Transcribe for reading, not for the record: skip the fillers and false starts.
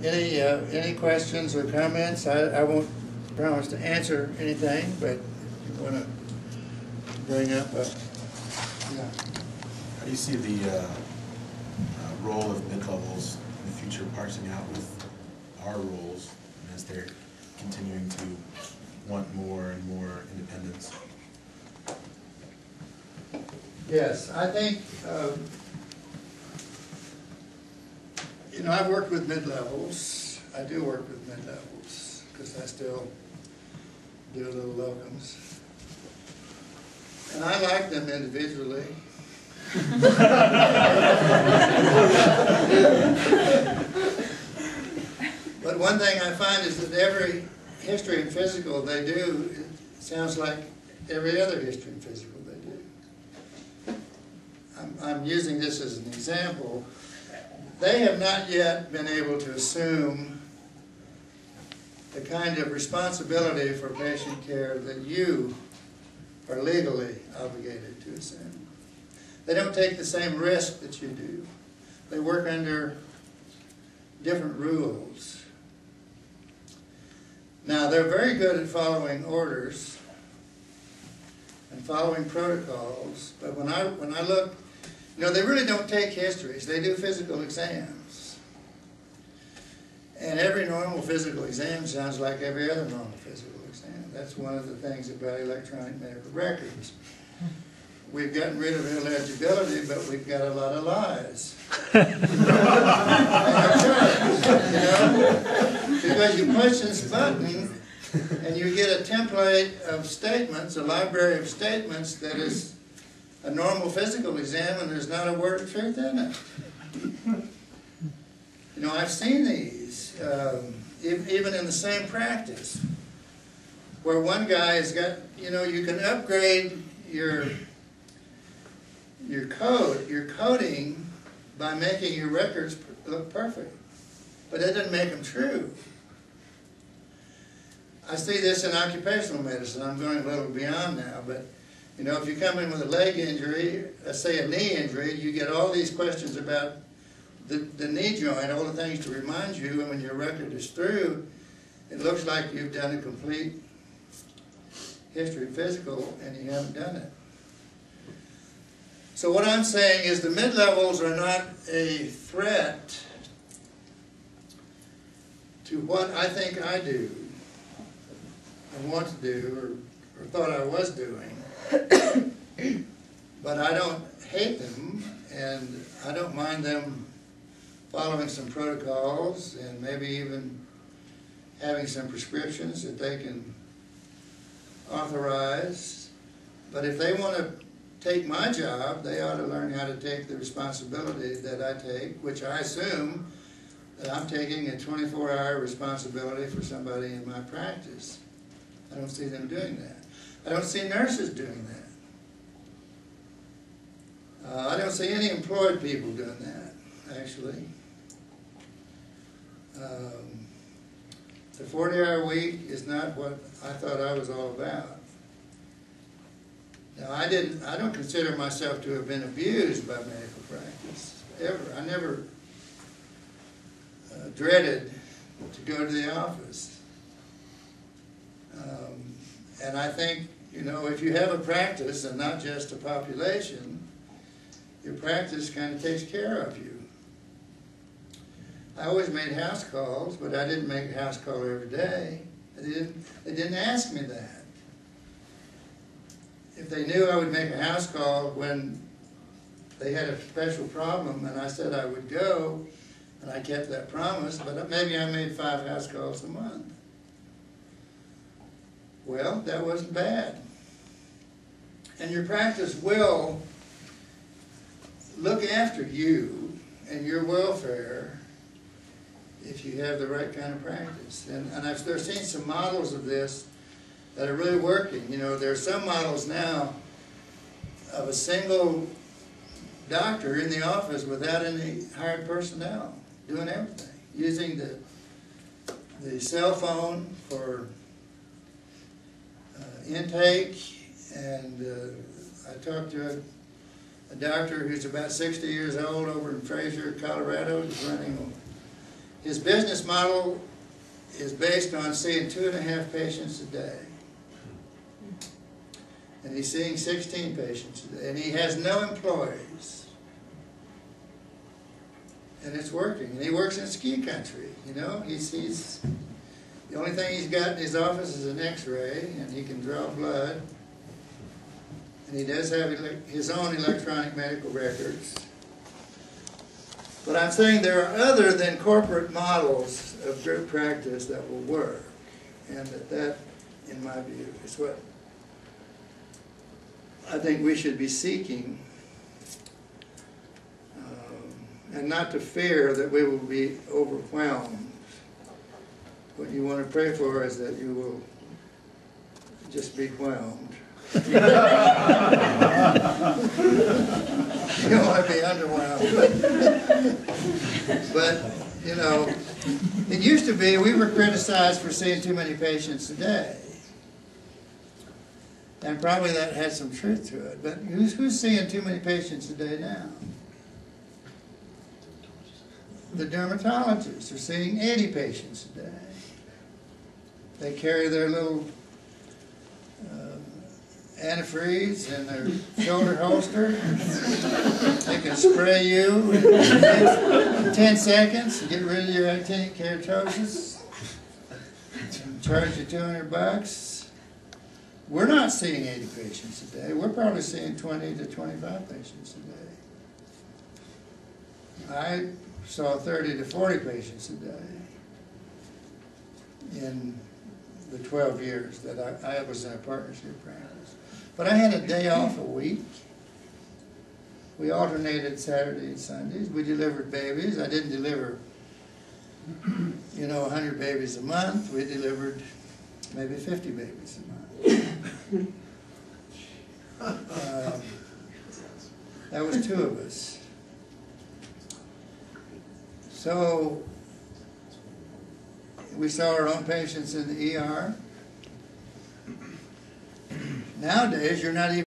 Any questions or comments? I won't promise to answer anything, but if you want to bring up a, yeah. How do you see the role of mid-levels in the future parsing out with our roles as they're continuing to want more and more independence? Yes, I think, you know, I've worked with mid-levels. I do work with mid-levels because I still do a little locums. And I like them individually. But one thing I find is that every history and physical they do, it sounds like every other history and physical they do. I'm using this as an example. They have not yet been able to assume the kind of responsibility for patient care that you are legally obligated to assume. They don't take the same risk that you do. They work under different rules. Now, they're very good at following orders and following protocols, but when I look, you know, they really don't take histories. They do physical exams. And every normal physical exam sounds like every other normal physical exam. That's one of the things about electronic medical records. We've gotten rid of illegibility, but we've got a lot of lies. You know? Because you push this button and you get a template of statements, a library of statements that is a normal physical exam, and there's not a word of truth in it. You know, I've seen these, even in the same practice, where one guy has got, you know, you can upgrade your coding by making your records look perfect, but that doesn't make them true. I see this in occupational medicine. I'm going a little beyond now, but you know, if you come in with a leg injury, let's say a knee injury, you get all these questions about the knee joint, all the things to remind you, and when your record is through, it looks like you've done a complete history physical, and you haven't done it. So what I'm saying is the mid-levels are not a threat to what I think I do, and want to do, or thought I was doing. But I don't hate them, and I don't mind them following some protocols and maybe even having some prescriptions that they can authorize. But if they want to take my job, they ought to learn how to take the responsibility that I take, which I assume that I'm taking a 24-hour responsibility for somebody in my practice. I don't see them doing that. I don't see nurses doing that. I don't see any employed people doing that, actually. The 40-hour week is not what I thought I was all about. Now, I don't consider myself to have been abused by medical practice, ever. I never dreaded to go to the office. And I think, you know, if you have a practice and not just a population, your practice kind of takes care of you. I always made house calls, but I didn't make a house call every day. They didn't ask me that. If they knew I would make a house call when they had a special problem and I said I would go, and I kept that promise, but maybe I made 5 house calls a month. Well, that wasn't bad. And your practice will look after you and your welfare if you have the right kind of practice. And I've seen some models of this that are really working. You know, there are some models now of a single doctor in the office without any hired personnel, doing everything, using the cell phone for intake. And I talked to a doctor who's about 60 years old over in Fraser, Colorado. He's running His business model is based on seeing 2.5 patients a day. And he's seeing 16 patients a day. And he has no employees. And it's working. And he works in ski country, you know. He's the only thing he's got in his office is an x-ray, and he can draw blood. And he does have his own electronic medical records. But I'm saying there are other than corporate models of group practice that will work. And that, in my view, is what I think we should be seeking. And not to fear that we will be overwhelmed. What you want to pray for is that you will just be whelmed. You don't want to be underwhelmed. But, you know, it used to be we were criticized for seeing too many patients a day. And probably that had some truth to it. But who's seeing too many patients a day now? The dermatologists are seeing 80 patients a day. They carry their little antifreeze in their shoulder holster. They can spray you in 10 seconds to get rid of your actinic keratosis. Charge you $200. We're not seeing 80 patients a day. We're probably seeing 20 to 25 patients a day. I saw 30 to 40 patients a day in the 12 years that I was in a partnership practice. But I had a day off a week. We alternated Saturday and Sundays. We delivered babies. I didn't deliver, 100 babies a month. We delivered maybe 50 babies a month. That was 2 of us. So we saw our own patients in the ER. Nowadays, you're not even